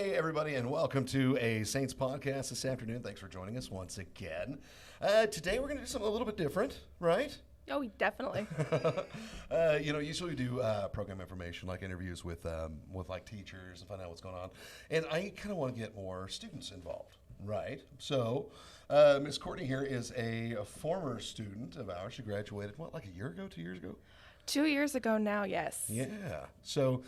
Hey, everybody, and welcome to a Saints podcast this afternoon. Thanks for joining us once again. Today, we're going to do something a little bit different, right? Oh, definitely. Usually we do program information, like interviews with like teachers and find out what's going on. And I kind of want to get more students involved, right? So, Miss Courtney here is a former student of ours. She graduated, like a year ago, 2 years ago? 2 years ago now, yes. Yeah. So,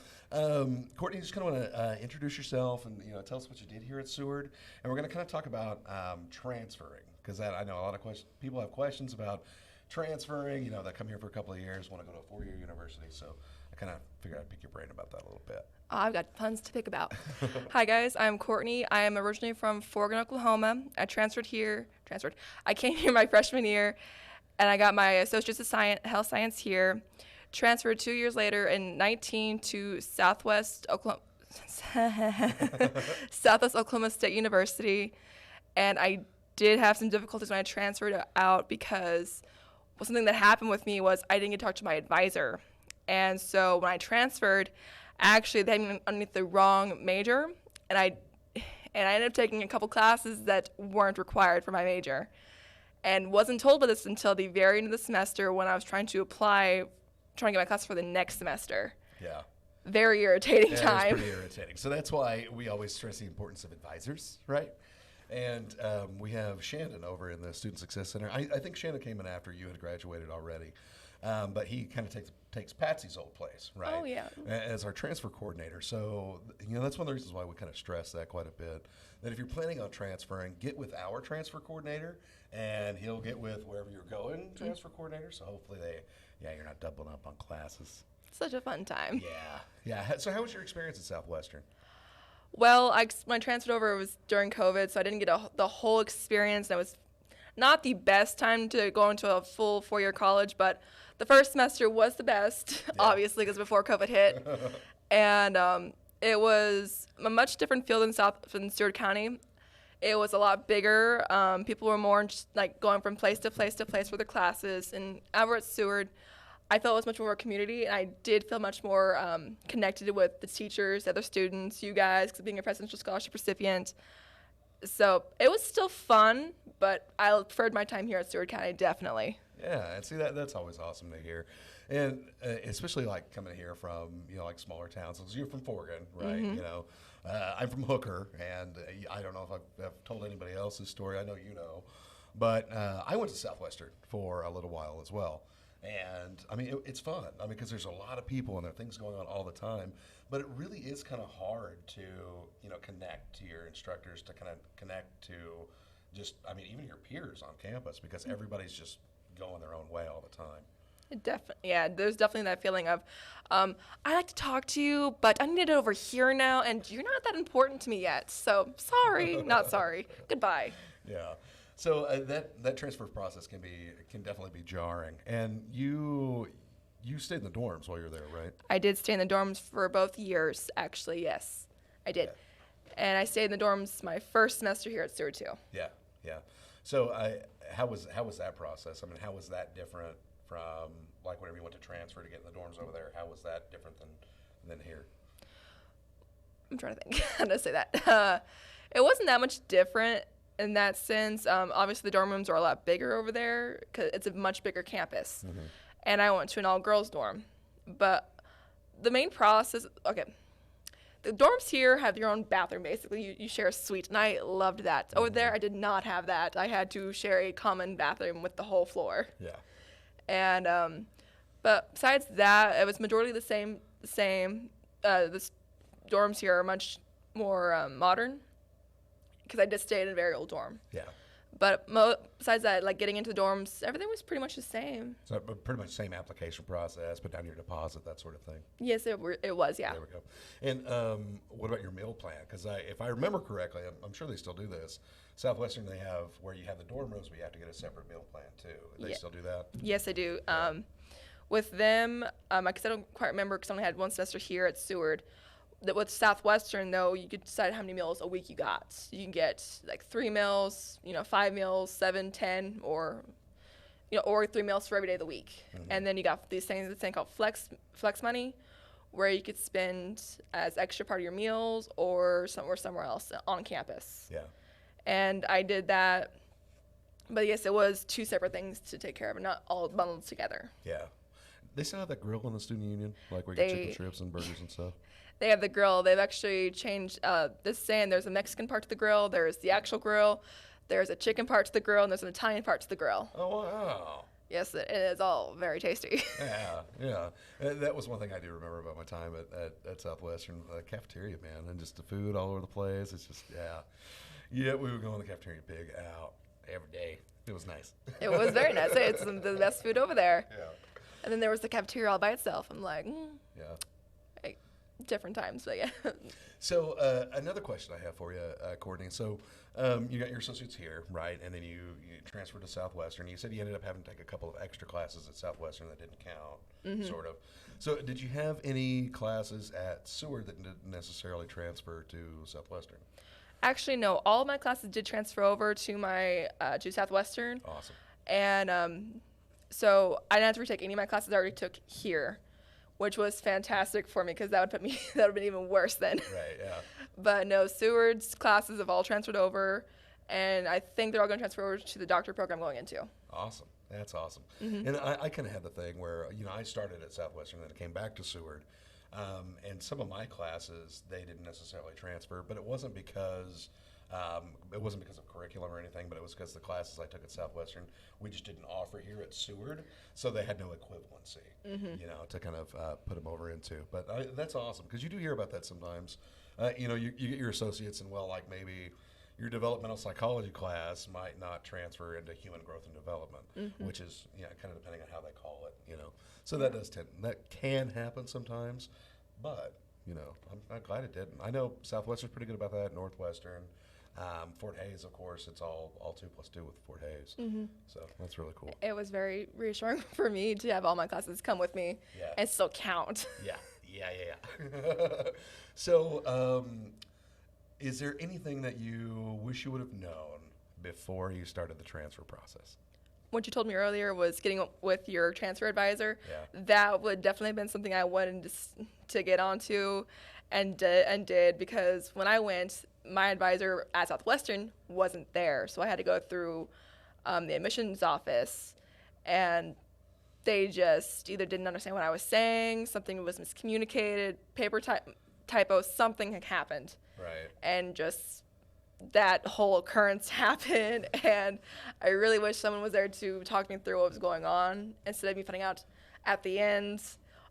Courtney, just kind of want to introduce yourself and tell us what you did here at Seward, and we're going to kind of talk about transferring, because I know a lot of people have questions about transferring. That come here for a couple of years, want to go to a 4-year university. So I kind of figured I'd pick your brain about that a little bit. I've got tons to pick about. Hi guys, I'm Courtney. I am originally from Eagan, Oklahoma. I I came here my freshman year, and I got my associate's in health science here. Transferred 2 years later in 19 to Southwest Oklahoma State University, and I did have some difficulties when I transferred out because something that happened with me was I didn't get to talk to my advisor. And so when I transferred, actually they had me underneath the wrong major, and I ended up taking a couple classes that weren't required for my major, and wasn't told about this until the very end of the semester when I was trying to get my class for the next semester. Yeah. Very irritating time. It's pretty irritating. So that's why we always stress the importance of advisors, right? And we have Shannon over in the Student Success Center. I think Shannon came in after you had graduated already. But he kind of takes Patsy's old place, right? Oh, yeah. As our transfer coordinator. So, that's one of the reasons why we kind of stress that quite a bit. That if you're planning on transferring, get with our transfer coordinator, and he'll get with wherever you're going, transfer coordinator. So hopefully you're not doubling up on classes. Such a fun time. Yeah. So how was your experience at Southwestern? Well, when I transferred over, it was during COVID, so I didn't get the whole experience. That was not the best time to go into a full 4-year college, but the first semester was the best, obviously, because before COVID hit. And it was a much different feel than Seward County. It was a lot bigger. People were more just, going from place to place to place for their classes. And over at Seward, I felt it was much more of a community, and I did feel much more connected with the teachers, the other students, you guys, because being a presidential scholarship recipient. So it was still fun, but I preferred my time here at Seward County, definitely. Yeah, and see, that's always awesome to hear. And especially coming here from, smaller towns. So you're from Forgan, right? Mm-hmm. I'm from Hooker, and I don't know if I've told anybody else's story. I know you know. But I went to Southwestern for a little while as well. And, it's fun. Because there's a lot of people and there are things going on all the time. But it really is kind of hard to, connect to your instructors, to kind of connect to just, even your peers on campus, because everybody's just going their own way all the time. There's definitely that feeling of, I like to talk to you, but I need it over here now, and you're not that important to me yet. So sorry, not sorry. Goodbye. Yeah. So that transfer process can definitely be jarring. And you stayed in the dorms while you were there, right? I did stay in the dorms for both years, actually. Yes, I did. Yeah. And I stayed in the dorms my first semester here at Seward too. Yeah. So how was that process? How was that different from whenever you went to transfer to get in the dorms over there? How was that different than here? I'm trying to think how to say that. It wasn't that much different in that sense. Obviously, the dorm rooms are a lot bigger over there because it's a much bigger campus. Mm-hmm. And I went to an all-girls dorm. But the main process, the dorms here have your own bathroom, basically. You share a suite, and I loved that. Mm-hmm. Over there, I did not have that. I had to share a common bathroom with the whole floor. Yeah. And, but besides that, it was majority the same. The dorms here are much more modern, because I did stay in a very old dorm. Yeah. But besides that, getting into the dorms, everything was pretty much the same. So pretty much same application process, put down your deposit, that sort of thing. Yes, it was, yeah. There we go. And what about your meal plan? Because if I remember correctly, I'm sure they still do this. Southwestern, they have where you have the dorm rooms, but you have to get a separate meal plan too. Do they still do that? Yes, they do. Yeah. With them, because I don't quite remember, because I only had one semester here at Seward. With Southwestern, though, you could decide how many meals a week you got. You can get 3 meals, 5 meals, 7, 10, or 3 meals for every day of the week. Mm-hmm. And then you got this thing called flex money, where you could spend as extra part of your meals or somewhere else on campus. Yeah. And I did that, but yes, it was two separate things to take care of, and not all bundled together. Yeah. They still have that grill in the student union, like where you get chicken strips and burgers and stuff. They have the grill. They've actually changed this saying. There's a Mexican part to the grill. There's the actual grill. There's a chicken part to the grill, and there's an Italian part to the grill. Oh, wow. Yes, it is all very tasty. Yeah. That was one thing I do remember about my time at Southwestern. The cafeteria, man, and just the food all over the place. It's just, Yeah, we would go in the cafeteria big out every day. It was nice. It was very nice. It's the best food over there. Yeah. And then there was the cafeteria all by itself. I'm like, Yeah. Different times, but yeah. So another question I have for you, Courtney. So you got your associates here, right? And then you transferred to Southwestern. You said you ended up having to take a couple of extra classes at Southwestern that didn't count, sort of. So did you have any classes at Seward that didn't necessarily transfer to Southwestern? Actually, no. All of my classes did transfer over to to Southwestern. Awesome. And so I didn't have to retake any of my classes I already took here, which was fantastic for me because that would have been even worse then. Right, yeah. But no, Seward's classes have all transferred over, and I think they're all going to transfer over to the doctor program I'm going into. Awesome. That's awesome. And I kind of had the thing where, I started at Southwestern and then I came back to Seward. And some of my classes, they didn't necessarily transfer, but it wasn't because of curriculum or anything, but it was because the classes I took at Southwestern, we just didn't offer here at Seward, so they had no equivalency, to kind of put them over into. But that's awesome, because you do hear about that sometimes. You get your associates, and maybe your developmental psychology class might not transfer into human growth and development, which is kind of depending on how they call it. So that can happen sometimes, but I'm glad it didn't. I know Southwestern's pretty good about that. Northwestern, Fort Hays, of course, it's all 2+2 with Fort Hays. So that's really cool. It was very reassuring for me to have all my classes come with me and still count. Yeah. So, is there anything that you wish you would have known before you started the transfer process? What you told me earlier was getting with your transfer advisor. Yeah. That would definitely have been something I wanted to get onto and did, because when I went, my advisor at Southwestern wasn't there. So I had to go through the admissions office, and they just either didn't understand what I was saying, something was miscommunicated, paper typo, something had happened. Right. And just that whole occurrence happened, and I really wish someone was there to talk me through what was going on instead of me finding out at the end,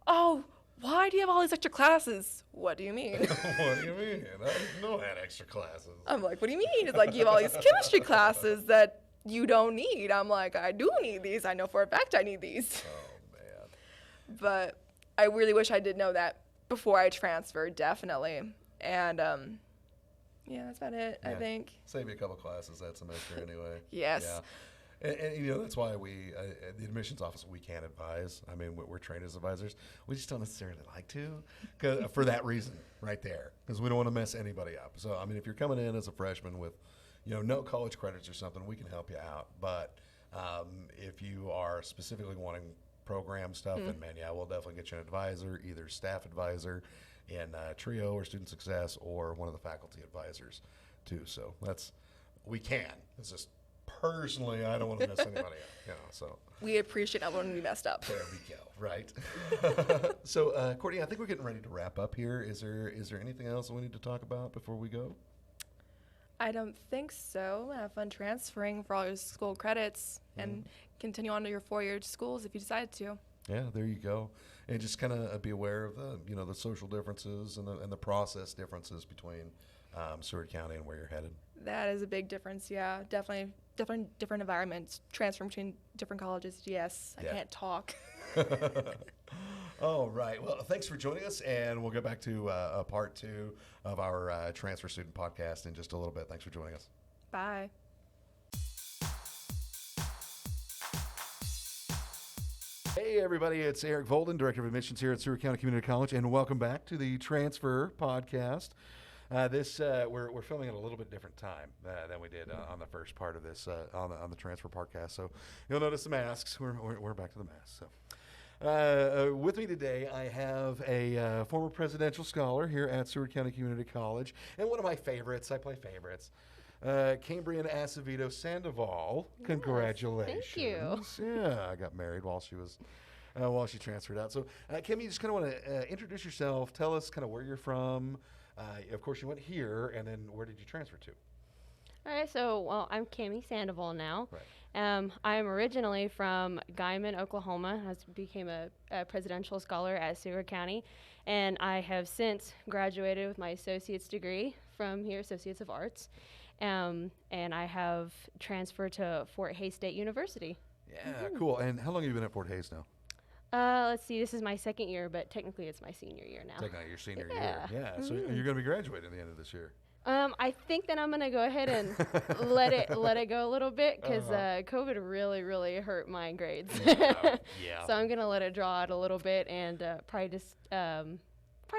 oh, why do you have all these extra classes? What do you mean? What do you mean? I didn't know I had extra classes. I'm like, what do you mean? It's like you have all these chemistry classes that you don't need. I'm like, I do need these. I know for a fact I need these. Oh, man. But I really wish I did know that before I transferred, definitely. And yeah, that's about it, I think. Save you a couple classes that semester anyway. Yes. Yeah. And that's why we, at the admissions office, we can't advise. I mean, we're trained as advisors. We just don't necessarily like to, for that reason right there, because we don't want to mess anybody up. So, I mean, if you're coming in as a freshman with, no college credits or something, we can help you out. But if you are specifically wanting program stuff, then, man, we'll definitely get you an advisor, either staff advisor in TRIO or Student Success, or one of the faculty advisors, too. So we can. It's just, personally, I don't want to mess anybody up. So we appreciate not wanting to be messed up. there we go. Right. So, Courtney, I think we're getting ready to wrap up here. Is there anything else that we need to talk about before we go? I don't think so. Have fun transferring for all your school credits and continue on to your 4-year schools if you decide to. Yeah, there you go. And just kind of be aware of the social differences and the process differences between Seward County and where you're headed. That is a big difference. Yeah, definitely different environments, transferring between different colleges. Yes, I can't talk. All right. Well, thanks for joining us, and we'll get back to part 2 of our Transfer Student Podcast in just a little bit. Thanks for joining us. Bye. Hey, everybody. It's Eric Volden, Director of Admissions here at Seward County Community College, and welcome back to the Transfer Podcast. We're filming at a little bit different time than we did on the first part of this on the Transfer Podcast. So you'll notice the masks. We're back to the masks. So With me today, I have a former presidential scholar here at Seward County Community College, and one of my favorites. I play favorites. Cambrian Acevedo Sandoval. Congratulations! Thank you. Yeah, I got married while she transferred out. So, Kim, you just kind of want to introduce yourself. Tell us kind of where you're from. Of course, you went here, and then where did you transfer to? All right, so, I'm Camille Sandoval now. Right. I'm originally from Guyman, Oklahoma. I became a presidential scholar at Seward County, and I have since graduated with my associate's degree from here, Associates of Arts, and I have transferred to Fort Hays State University. Yeah, cool. And how long have you been at Fort Hays now? Let's see, this is my second year, but technically it's my senior year now. Taking out your senior Yeah. year. Yeah, so you're going to be graduating at the end of this year. I think that I'm gonna go ahead and let it go a little bit because COVID really hurt my grades. Yeah. So I'm gonna let it draw out a little bit and probably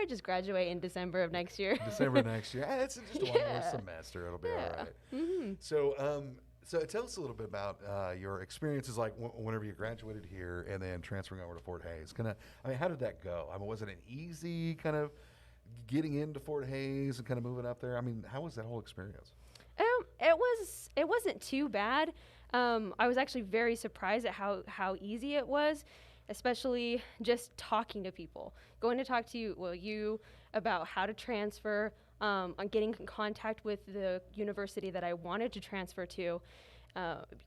just graduate in December of next year. December next year. It's just one more semester. It'll be all right. Mm-hmm. So tell us a little bit about your experiences, like whenever you graduated here and then transferring over to Fort Hays. How did that go? Was it an easy kind of getting into Fort Hays and kind of moving up there? How was that whole experience? It wasn't too bad. I was actually very surprised at how easy it was, especially just talking to people, going to talk to you about how to transfer, on getting in contact with the university that I wanted to transfer to.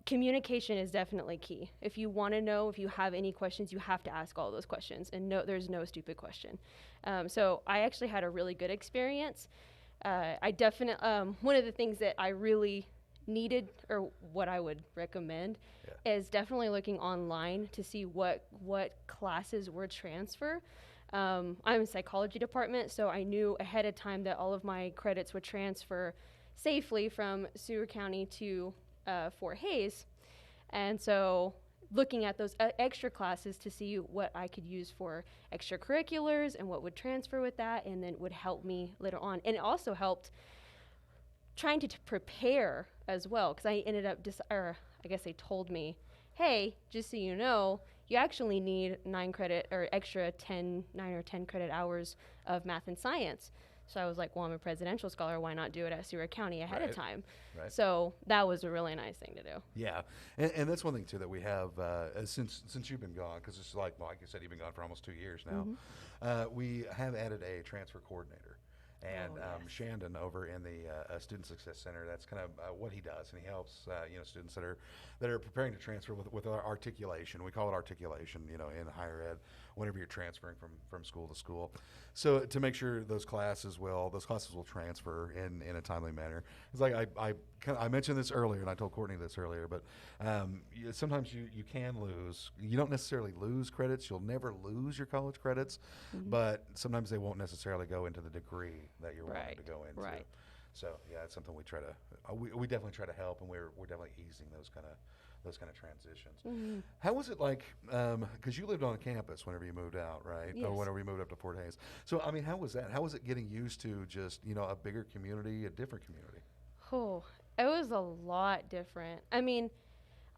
Communication is definitely key. If you want to know, if you have any questions, you have to ask all those questions, and there's no stupid question. So I actually had a really good experience. I definitely, one of the things that I really needed, or what I would recommend, is definitely looking online to see what classes were transfer. I'm in psychology department, so I knew ahead of time that all of my credits would transfer safely from Seward County to Fort Hays, and so looking at those extra classes to see what I could use for extracurriculars and what would transfer with that, and then would help me later on. And it also helped trying to prepare as well, because I ended up I guess they told me, hey, just so you know, you actually need 9 credit or extra 9 or 10 credit hours of math and science. So I was like, well, I'm a presidential scholar. Why not do it at Seward County ahead of time? Right. So that was a really nice thing to do. Yeah, and that's one thing too that we have since you've been gone, because it's like you said, you've been gone for almost 2 years now. Mm-hmm. We have added a transfer coordinator. And Shandon over in the Student Success Center, that's kind of what he does, and he helps students that are preparing to transfer with our articulation. We call it articulation, in higher ed, whenever you're transferring from school to school. So to make sure those classes will transfer in a timely manner. It's like I mentioned this earlier, and I told Courtney this earlier, but sometimes you can lose. You don't necessarily lose credits. You'll never lose your college credits, but sometimes they won't necessarily go into the degree that you're wanting to go into. Right. So yeah, it's something we try to we definitely try to help, and we're definitely easing those kind of transitions. Mm-hmm. How was it like? Because you lived on campus whenever you moved out, right? Yes. Or whenever you moved up to Fort Hays. So how was that? How was it getting used to just a bigger community, a different community? Oh, it was a lot different.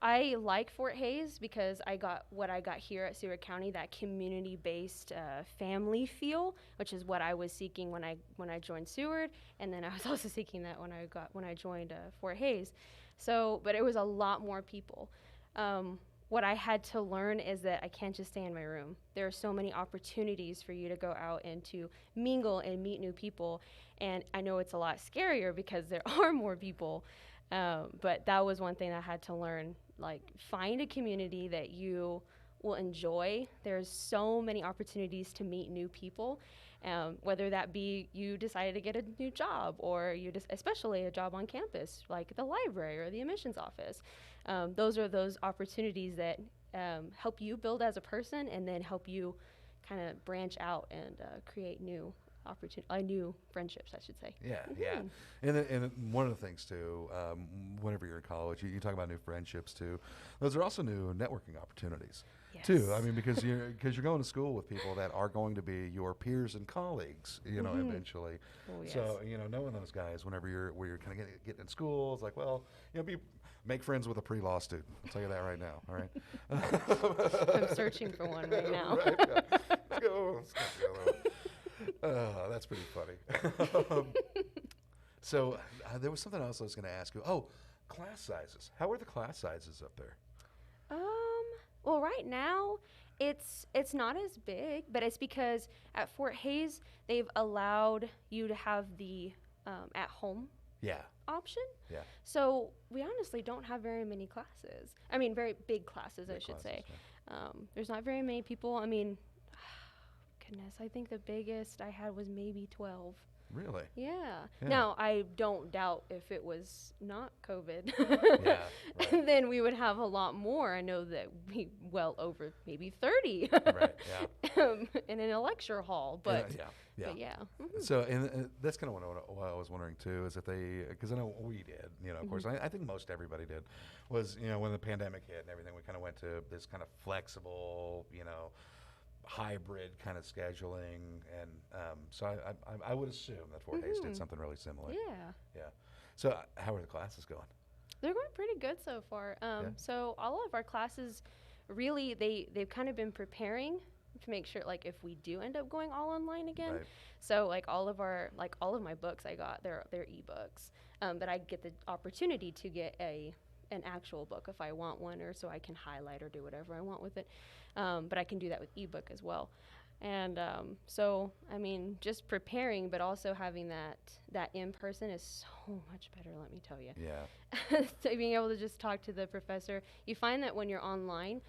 I like Fort Hays because I got what I got here at Seward County, that community-based family feel, which is what I was seeking when I joined Seward, and then I was also seeking that when I joined Fort Hays. So, but it was a lot more people. What I had to learn is that I can't just stay in my room. There are so many opportunities for you to go out and to mingle and meet new people, and I know it's a lot scarier because there are more people. But that was one thing I had to learn, like find a community that you will enjoy. There's so many opportunities to meet new people, whether that be you decided to get a new job, or especially a job on campus, like the library or the admissions office. Those are those opportunities that help you build as a person, and then help you kind of branch out and create new friendships, I should say. Yeah, yeah. And one of the things too, whenever you're in college, you talk about new friendships too. Those are also new networking opportunities. too. I mean, because you're going to school with people that are going to be your peers and colleagues, eventually. Oh, yes. So, knowing those guys whenever you're kind of getting in school, it's like, well, make friends with a pre-law student. I'll tell you that right now. All right. I'm searching for one right now. Right, yeah. Let's go. That's pretty funny. So there was something else I was going to ask you. Oh, class sizes. How are the class sizes up there? Well, right now it's not as big, but it's because at Fort Hays they've allowed you to have the at home option. Yeah. So we honestly don't have very many classes. I mean, very big classes, I should say. Yeah. There's not very many people. I mean, goodness, I think the biggest I had was maybe 12. Really? Yeah. Yeah. Now, I don't doubt if it was not COVID, Yeah, right. then we would have a lot more. I know that we well over maybe 30 Right, yeah. in a lecture hall, but yeah. but yeah. Mhm. So, and that's kind of what I was wondering too, is if because I know we did, of course, I think most everybody did, was, when the pandemic hit and everything, we kind of went to this kind of flexible, hybrid kind of scheduling, and so I would assume that Fort Hays did something really similar. Yeah. Yeah. So how are the classes going? They're going pretty good so far. So all of our classes, really, they've kind of been preparing to make sure, like, if we do end up going all online again. Right. So all of my books I got, they're ebooks, but I get the opportunity to get an actual book if I want one, or so I can highlight or do whatever I want with it. But I can do that with ebook as well. And so, I mean, just preparing, but also having that in person is so much better, let me tell you. Yeah. So being able to just talk to the professor, you find that when you're online,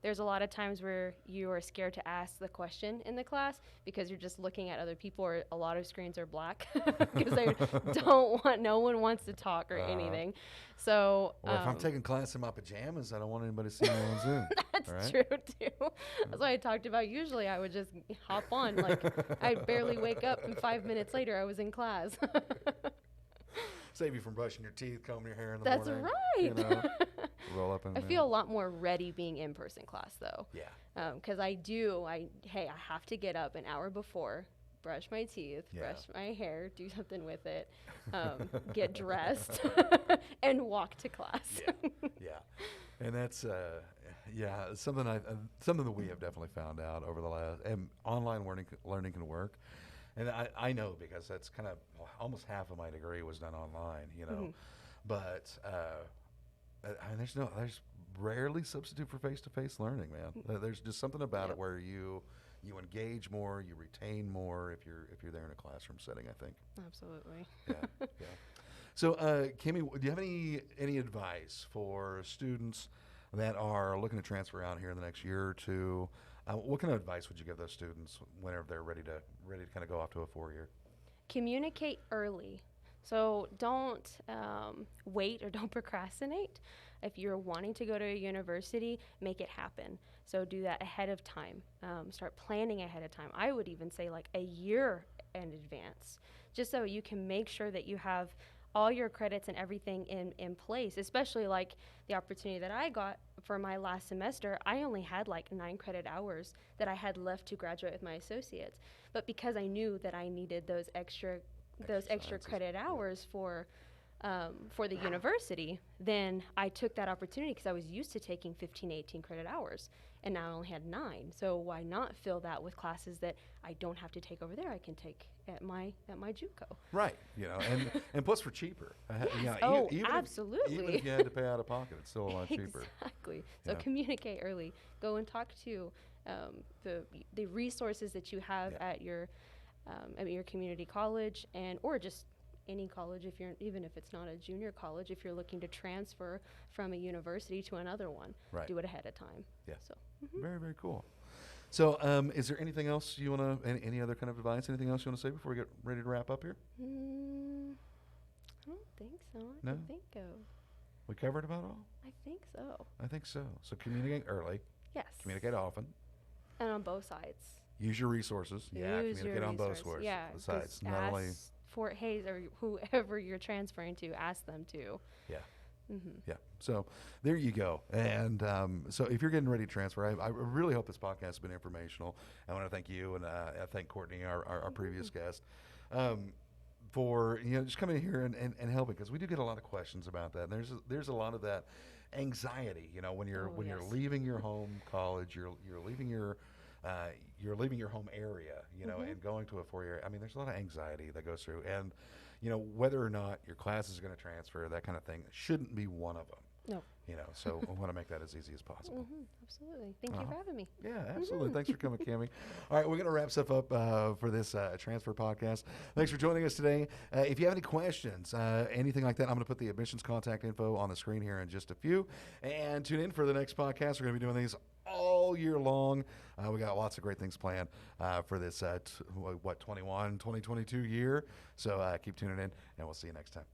there's a lot of times where you are scared to ask the question in the class because you're just looking at other people, or a lot of screens are black because they no one wants to talk or anything. So, or if I'm taking class in my pajamas, I don't want anybody to see me on Zoom. That's true too. That's what I talked about. Usually I would just hop on, like I'd barely wake up, and 5 minutes later I was in class. Save you from brushing your teeth, combing your hair in the That's morning. right. Roll up in I feel a lot more ready being in person class though. Yeah. Because I have to get up an hour before, brush my teeth, brush my hair, do something with it, get dressed, and walk to class. Yeah. And that's something something that we have definitely found out over the last, and online learning can work. And I know, because that's kind of almost half of my degree was done online, but there's rarely substitute for face-to-face learning, man. There's just something about it where you engage more, you retain more if you're there in a classroom setting, I think. Absolutely. Yeah. So, Camille, do you have any advice for students that are looking to transfer out here in the next year or two? What kind of advice would you give those students whenever they're ready to kind of go off to a 4-year? Communicate early. So don't wait or don't procrastinate. If you're wanting to go to a university, make it happen. So do that ahead of time. Start planning ahead of time. I would even say like a year in advance, just so you can make sure that you have all your credits and everything in place, especially like the opportunity that I got for my last semester. I only had like 9 credit hours that I had left to graduate with my associates. But because I knew that I needed those extra credit hours for the university, then I took that opportunity because I was used to taking 15, 18 credit hours, and now I only had 9. So why not fill that with classes that I don't have to take over there? I can take at my JUCO. Right, and plus for cheaper. Yes. Absolutely. Even if you had to pay out of pocket, it's still a lot cheaper. Exactly. So communicate early. Go and talk to the resources that you have at your community college, or just any college, even if it's not a junior college, if you're looking to transfer from a university to another one, do it ahead of time. Yeah. So very, very cool. So, is there anything else you want to, any other kind of advice, anything else you want to say before we get ready to wrap up here? I don't think so. I No? can think of. We covered about all? I think so. I think so. So communicate early. Yes. Communicate often. And on both sides. Use your resources. Use Communicate your on both resources. Yeah, sides. just Not only. ask Fort Hays or whoever you're transferring to, ask them to. Yeah. Yeah. So there you go. And so if you're getting ready to transfer, I really hope this podcast has been informational. I want to thank you, and I thank Courtney, our previous guest, for just coming in here and helping, because we do get a lot of questions about that. And there's a lot of that anxiety, when you're you're leaving your home college, you're leaving your home area, and going to a 4-year. I mean, there's a lot of anxiety that goes through, and whether or not your class is going to transfer, that kind of thing, shouldn't be one of them. No. So we want to make that as easy as possible. Absolutely. Thank you for having me. Yeah, absolutely. Thanks for coming, Camille. All right, we're going to wrap stuff up for this transfer podcast. Thanks for joining us today. If you have any questions, anything like that, I'm going to put the admissions contact info on the screen here in just a few. And tune in for the next podcast. We're going to be doing these all year long. We got lots of great things planned for this 2022 year. So keep tuning in, and we'll see you next time.